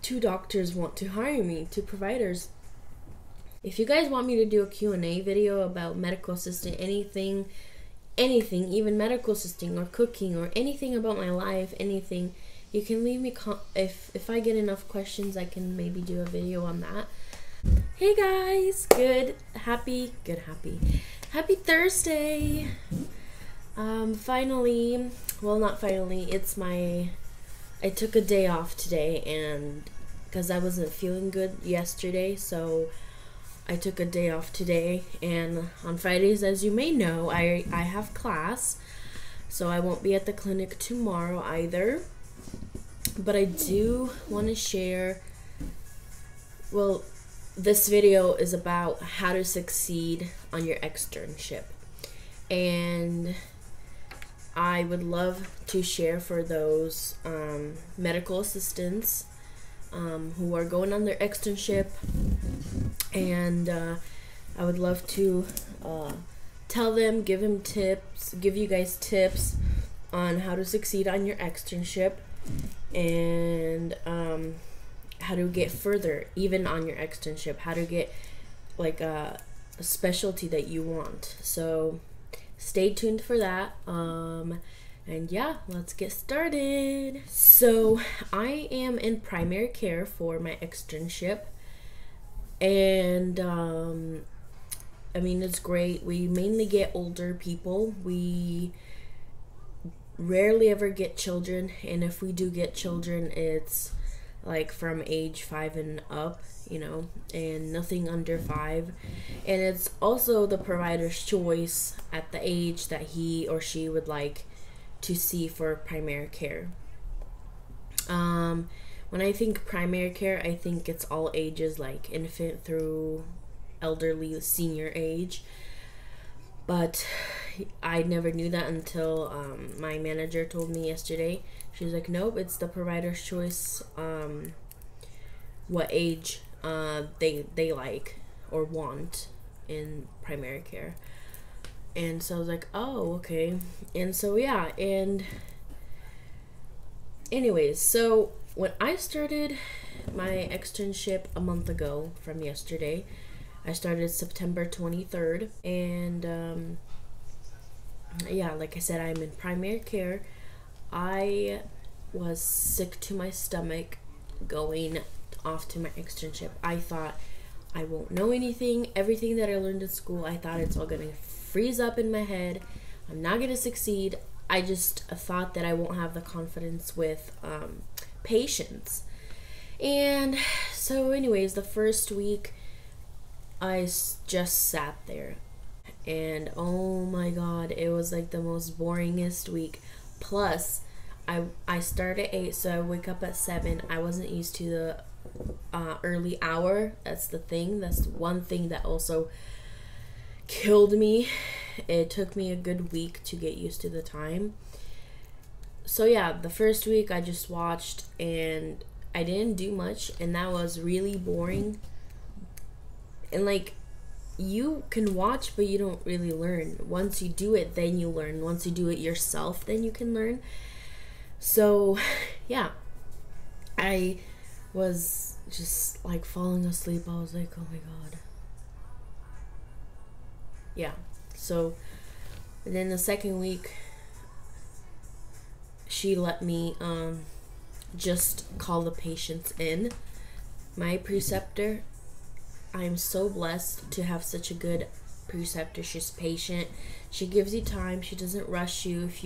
two doctors want to hire me, two providers. If you guys want me to do a Q&A video about medical assistant, anything, even medical assisting or cooking or anything about my life, anything, you can leave me if I get enough questions, I can maybe do a video on that. Hey guys, happy Thursday. Finally, well, not finally, I took a day off today, and because I wasn't feeling good yesterday, so I took a day off today. And on Fridays, as you may know, I have class, so I won't be at the clinic tomorrow either. But I do want to share, well, this video is about how to succeed on your externship, and I would love to share for those medical assistants who are going on their externship, and I would love to tell them, give you guys tips on how to succeed on your externship, and how to get further even on your externship, how to get like a specialty that you want. So stay tuned for that. And yeah, let's get started. So I am in primary care for my externship, and I mean, it's great. We mainly get older people. We rarely ever get children, and if we do get children, it's like from age 5 and up, and nothing under 5. And it's also the provider's choice at the age that he or she would like to see for primary care. When I think primary care, I think it's all ages, like infant through elderly, senior age. But I never knew that until my manager told me yesterday. She was like, nope, it's the provider's choice what age they like or want in primary care. And so I was like, oh, okay. And so yeah, and anyways, so when I started my externship a month ago from yesterday, I started September 23rd, and yeah, like I said, I'm in primary care. I was sick to my stomach going off to my externship. I thought I won't know anything. Everything that I learned in school, I thought it's all gonna freeze up in my head. I'm not gonna succeed. I just thought that I won't have the confidence with patients. And so anyways, the first week I just sat there, and oh my god, it was like the most boringest week. Plus I start at 8, so I wake up at 7. I wasn't used to the early hour. That's the thing. That's one thing that also killed me. It took me a good week to get used to the time. So yeah, the first week I just watched, and I didn't do much, and that was really boring. And like, you can watch, but you don't really learn. Once you do it, then you learn. Once you do it yourself, then you can learn. So yeah, I was just like falling asleep. I was like, oh my god. Yeah. So then the second week, she let me just call the patients in. My preceptor, I'm so blessed to have such a good preceptor. She's patient. She gives you time. She doesn't rush you if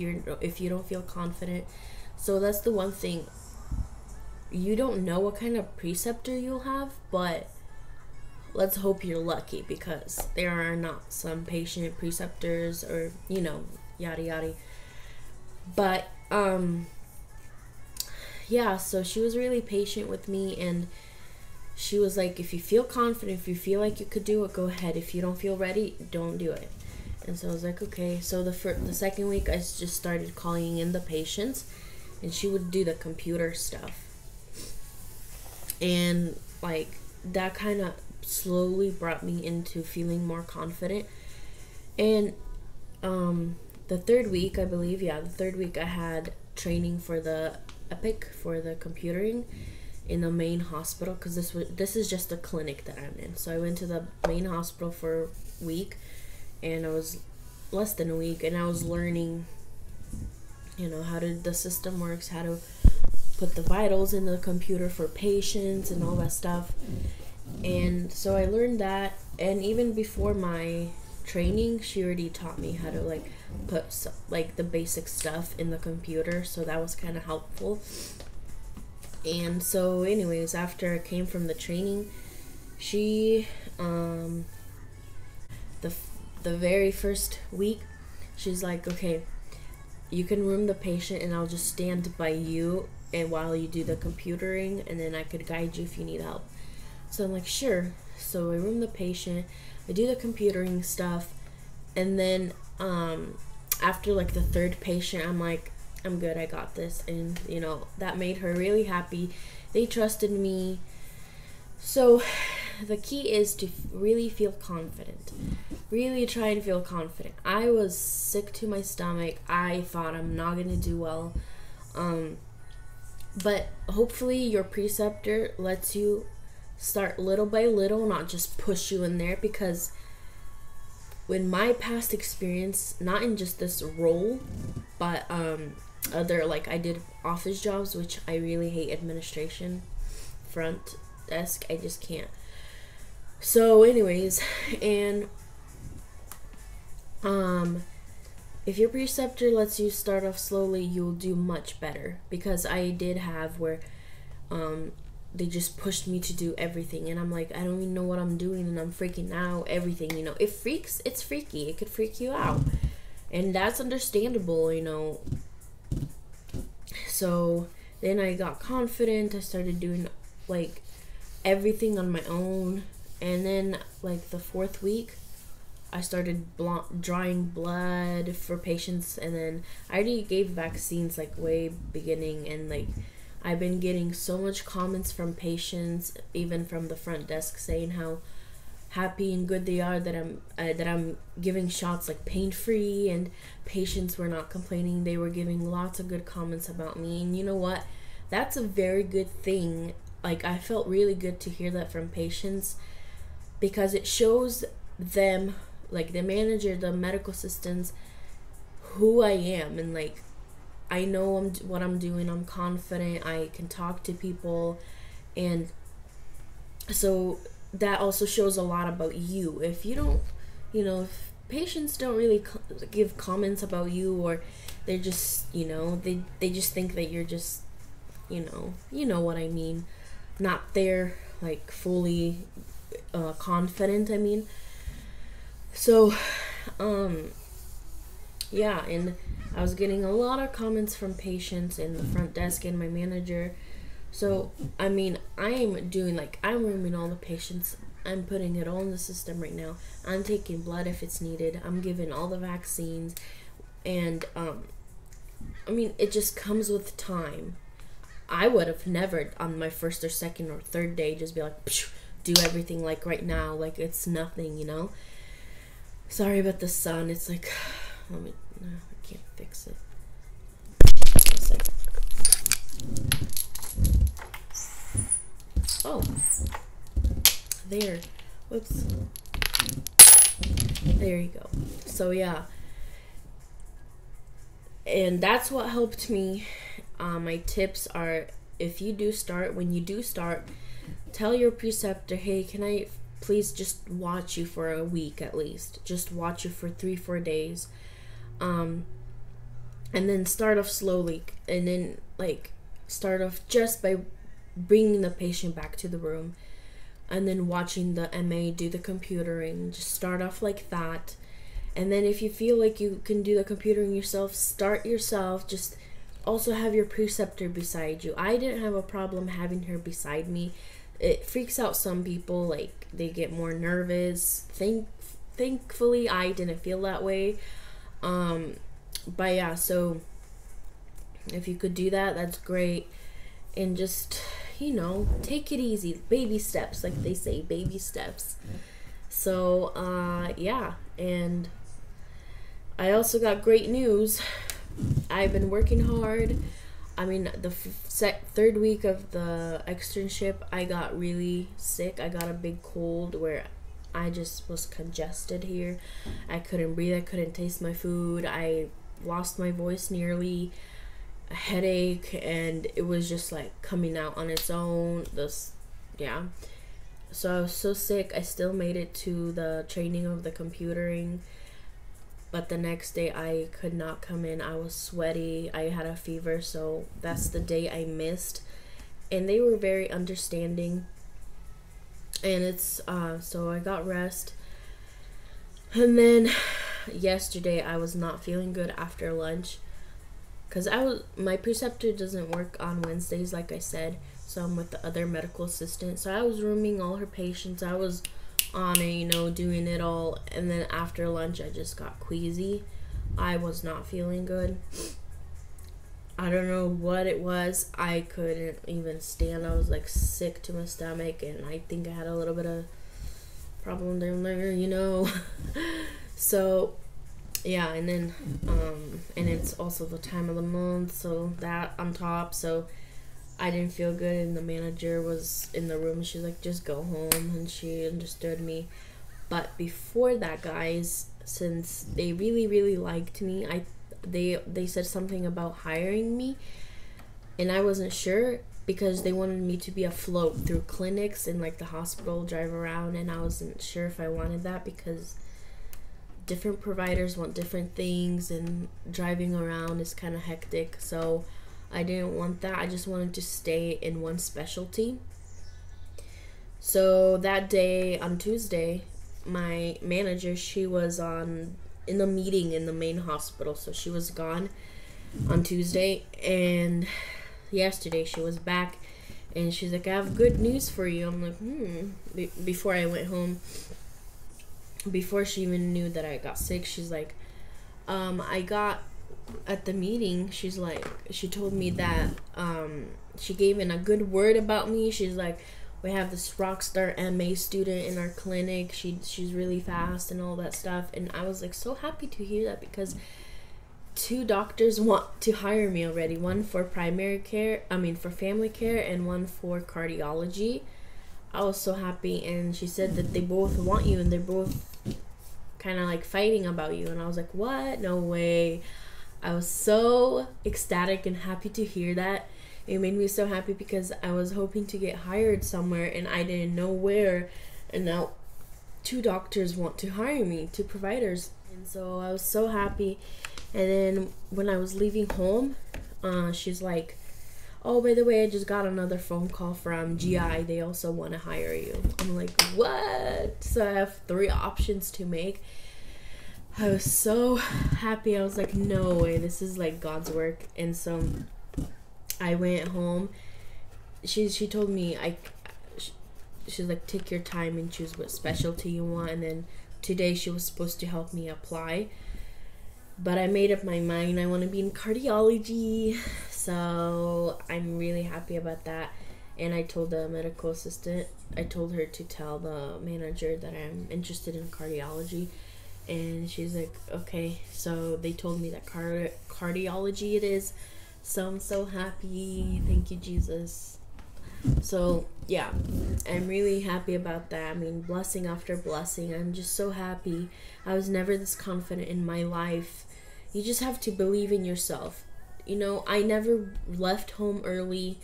you don't feel confident. So that's the one thing. You don't know what kind of preceptor you'll have, but let's hope you're lucky, because there are not some patient preceptors, or yada yada. But yeah, so she was really patient with me, and she was like, if you feel confident, if you feel like you could do it, go ahead. If you don't feel ready, don't do it. And so I was like, okay. So the second week, I just started calling in the patients, and she would do the computer stuff. And like, that kind of slowly brought me into feeling more confident. And the third week, I believe, I had training for the Epic, for the computering. in the main hospital, because this is just a clinic that I'm in. So I went to the main hospital for a week, and I was less than a week, and I was learning, how the system works, how to put the vitals in the computer for patients and all that stuff. And so I learned that, and even before my training, she already taught me how to put the basic stuff in the computer, so that was kind of helpful. And so anyways, after I came from the training, she the very first week, she's like, okay, you can room the patient and I'll just stand by you and while you do the computering, and then I could guide you if you need help. So I'm like, sure. So I room the patient, I do the computering stuff, and then after the third patient, I'm like, I'm good, I got this. And that made her really happy. They trusted me. So the key is to really feel confident. Really try and feel confident. I was sick to my stomach. I thought I'm not gonna do well. But hopefully your preceptor lets you start little by little, not just push you in there, because in my past experience, not in just this role, but other, I did office jobs, which I really hate administration, front desk, I just can't. So anyways, and if your preceptor lets you start off slowly, you'll do much better, because I did have where they just pushed me to do everything, and I'm like, I don't even know what I'm doing, and I'm freaking out. Everything, it's freaky, it could freak you out, and that's understandable. So then I got confident. I started doing everything on my own, and then the fourth week, I started drawing blood for patients, and then I already gave vaccines way beginning, and I've been getting so much comments from patients, even from the front desk, saying how happy and good they are that I'm giving shots pain-free, and patients were not complaining. They were giving lots of good comments about me, and you know what? That's a very good thing. I felt really good to hear that from patients, because it shows them, the manager, the medical assistants, who I am, and I know what I'm doing. I'm confident. I can talk to people, and so that also shows a lot about you. If you don't, if patients don't really give comments about you, or they're just, they just think that you're just, you know what I mean, not there fully confident. I mean, so yeah, and I was getting a lot of comments from patients and the front desk and my manager. So, I mean, I'm rooming all the patients. I'm putting it all in the system right now. I'm taking blood if it's needed. I'm giving all the vaccines. And, I mean, it just comes with time. I would have never, on my first or second or third day, just be do everything right now. It's nothing, Sorry about the sun. It's I can't fix it. Oh, there. Whoops. There you go. So yeah, and that's what helped me. My tips are, when you do start, tell your preceptor, hey, can I please just watch you for a week at least? Just watch you for 3-4 days. And then start off slowly, and then start off just by bringing the patient back to the room, and then watching the MA do the computering. Just start off like that, and then if you feel like you can do the computering yourself, start yourself. Just also have your preceptor beside you. I didn't have a problem having her beside me. It freaks out some people, they get more nervous. Thankfully I didn't feel that way. But yeah, so if you could do that, that's great. And just, take it easy. Baby steps, like they say, baby steps. So, yeah. And I also got great news. I've been working hard. I mean, the third week of the externship, I got really sick. I got a big cold where I just was congested here. I couldn't breathe. I couldn't taste my food. I lost my voice nearly, a headache, and it was just like coming out on its own. Yeah. So I was so sick. I still made it to the training of the computering, but the next day I could not come in. I was sweaty. I had a fever, so that's the day I missed. And they were very understanding. And it's so I got rest. And then yesterday I was not feeling good after lunch, cuz my preceptor doesn't work on Wednesdays like I said. So I'm with the other medical assistant. So I was rooming all her patients. I was on it, doing it all. And then after lunch, I just got queasy. I was not feeling good. I don't know what it was. I couldn't even stand. I was like sick to my stomach. And I think I had a little bit of problem down there, So, yeah. And then, and it's also the time of the month. So that on top. So I didn't feel good, and the manager was in the room. She's like, just go home, and she understood me. But before that, guys, since they really, really liked me, they said something about hiring me, and I wasn't sure because they wanted me to be a float through clinics and like the hospital, drive around, and I wasn't sure if I wanted that because different providers want different things, and driving around is kind of hectic. So I didn't want that. I just wanted to stay in one specialty. So that day on Tuesday, my manager, she was in the meeting in the main hospital. So she was gone on Tuesday, and yesterday she was back, and she's like, I have good news for you. I'm like, Before I went home, before she even knew that I got sick, she's like, I got at the meeting, she told me that she gave in a good word about me. She's like, we have this rock star MA student in our clinic. She's really fast and all that stuff. And I was like so happy to hear that because 2 doctors want to hire me already. One for for family care, and one for cardiology. I was so happy, and she said that they both want you, and they're both kind of like fighting about you. And I was like, what? No way. I was so ecstatic and happy to hear that. It made me so happy because I was hoping to get hired somewhere and I didn't know where. And now 2 doctors want to hire me, 2 providers. And so I was so happy. And then when I was leaving home, she's like, oh, by the way, I just got another phone call from GI. They also want to hire you. I'm like, what? So I have 3 options to make. I was so happy. I was like, no way, this is like God's work. And so I went home. She told me she's like, take your time and choose what specialty you want. And then today she was supposed to help me apply, but I made up my mind. I want to be in cardiology, so I'm really happy about that. And I told the medical assistant, I told her to tell the manager that I'm interested in cardiology. And she's like, okay. So they told me that cardiology it is. So I'm so happy. Thank you, Jesus. So yeah, I'm really happy about that. I mean, blessing after blessing. I'm just so happy. I was never this confident in my life. You just have to believe in yourself. I never left home early.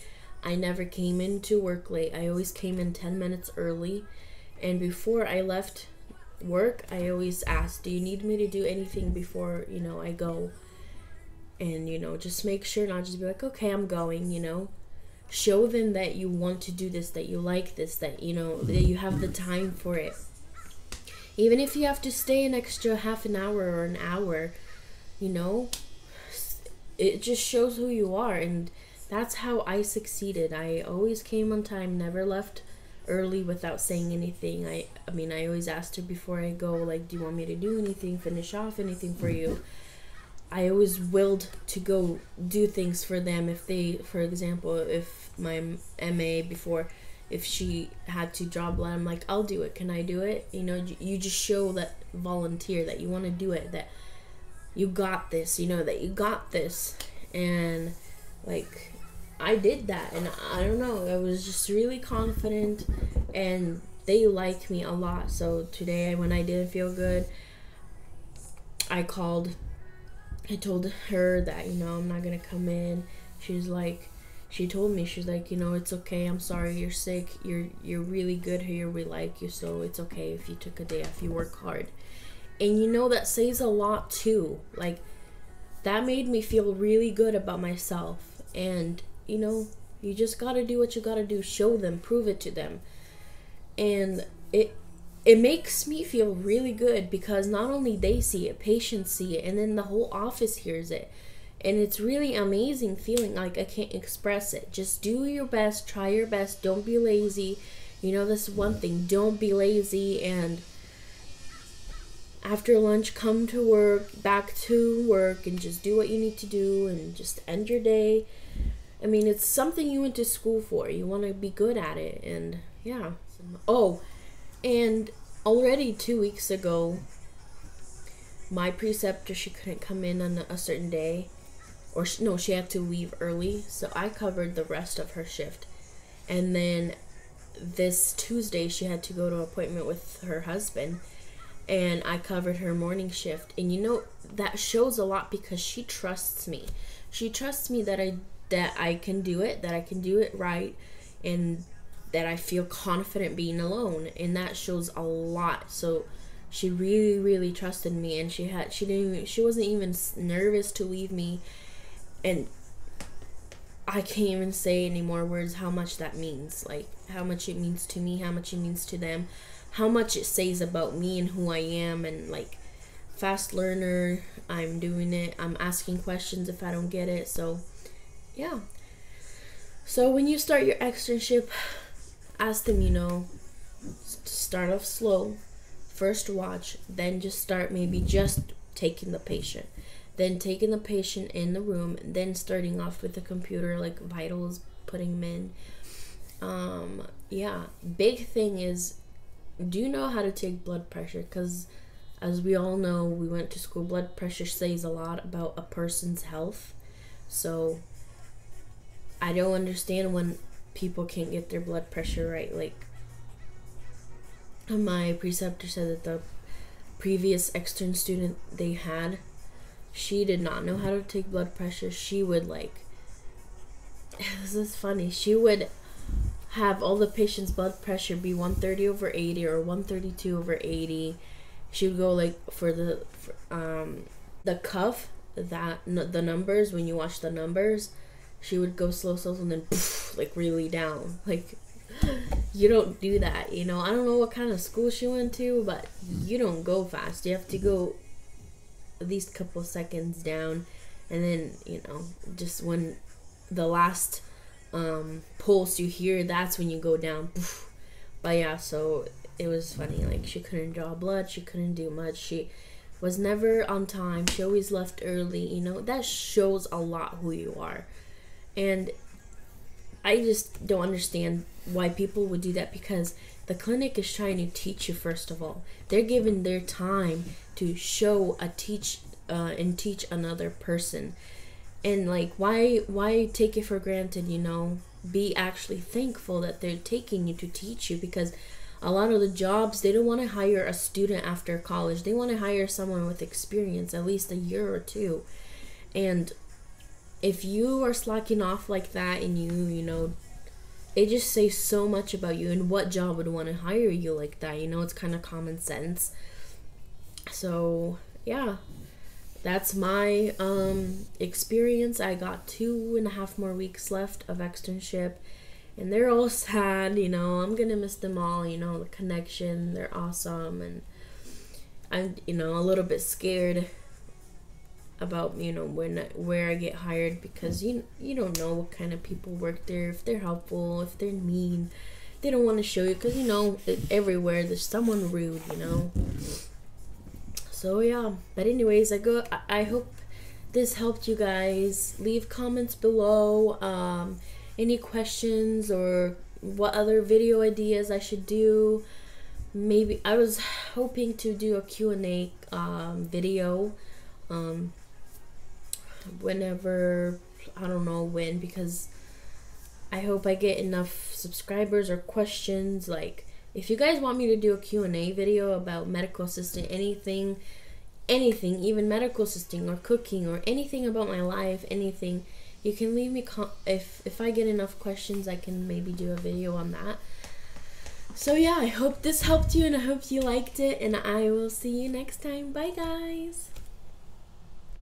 I never came into work late. I always came in 10 minutes early. And before I left work, I always asked, do you need me to do anything before I go? And just make sure, not just be like, okay, I'm going. Show them that you want to do this, that you like this, that that you have the time for it. Even if you have to stay an extra half an hour or an hour, it just shows who you are. And that's how I succeeded. I always came on time, never left early without saying anything. I always asked her before I go, like, do you want me to do anything, finish off anything for you? I always willed to go do things for them. If they, for example, if my MA before, if she had to draw blood, I'm like, I'll do it. Can I do it? You just show that volunteer that you want to do it, that you got this, that you got this. And Like, I did that, and I don't know, I was just really confident, and they like me a lot. So today, when I didn't feel good, I called. I told her that, I'm not gonna come in. She told me, she's like, it's okay. I'm sorry you're sick. You're really good here. We like you, so it's okay if you took a day off. You work hard, and that says a lot too. Like, that made me feel really good about myself. And you just gotta do what you gotta do. Show them, prove it to them, and it makes me feel really good, because not only they see it, patients see it, and then the whole office hears it. And it's really amazing feeling. Like, I can't express it. Just do your best, try your best, don't be lazy. This is one thing, don't be lazy. And after lunch, come to work, back to work, and just do what you need to do, and just end your day. I mean, it's something you went to school for. You want to be good at it. And yeah. Oh, and already 2 weeks ago, my preceptor, she couldn't come in on a certain day. Or she had to leave early. So I covered the rest of her shift. And then this Tuesday, she had to go to an appointment with her husband. And I covered her morning shift. And that shows a lot, because she trusts me. She trusts me that I can do it, that I can do it right, and that I feel confident being alone. And that shows a lot. So she really, really trusted me, and she wasn't even nervous to leave me. And I can't even say any more words how much that means. Like, how much it means to me, how much it means to them, how much it says about me and who I am. And like, fast learner, I'm doing it. I'm asking questions if I don't get it. So yeah. So when you start your externship, ask them, start off slow. First watch, then just start maybe just taking the patient. Then taking the patient in the room, then starting off with the computer, like vitals, putting them in. Yeah, big thing is, do you know how to take blood pressure? Because as we all know, we went to school, blood pressure says a lot about a person's health. So I don't understand when people can't get their blood pressure right. Like, my preceptor said that the previous extern student they had, she did not know how to take blood pressure. She would this is funny, she would have all the patients' blood pressure be 130/80 or 132/80. She would go for the cuff, the numbers, when you watch the numbers, she would go slow, and then poof, really down. Like, you don't do that, I don't know what kind of school she went to, but you don't go fast. You have to go at least a couple seconds down, and then just when the last pulse you hear, that's when you go down. But yeah, so it was funny. Like, she couldn't draw blood, she couldn't do much, she was never on time, she always left early. That shows a lot who you are. And I just don't understand why people would do that, because the clinic is trying to teach you. First of all, they're giving their time to show teach another person. And why take it for granted? Be actually thankful that they're taking you to teach you, because a lot of the jobs, they don't want to hire a student after college. They want to hire someone with experience, at least a year or two. And if you are slacking off like that, and it just says so much about you, and what job would want to hire you like that. It's kind of common sense. So yeah, that's my experience. I got 2.5 more weeks left of externship, and they're all sad. I'm gonna miss them all. The connection, they're awesome, and I'm a little bit scared about where I get hired, because you don't know what kind of people work there, if they're helpful, if they're mean. They don't want to show you, because everywhere there's someone rude. So yeah, but anyways, I hope this helped you guys. Leave comments below, any questions, or what other video ideas I should do. Maybe I was hoping to do a Q&A video whenever I don't know when, because I hope I get enough subscribers or questions. Like, if you guys want me to do a Q&A video about medical assistant, anything, even medical assisting or cooking or anything about my life, anything, you can leave me if I get enough questions, I can maybe do a video on that. So yeah, I hope this helped you, and I hope you liked it, and I will see you next time. Bye guys.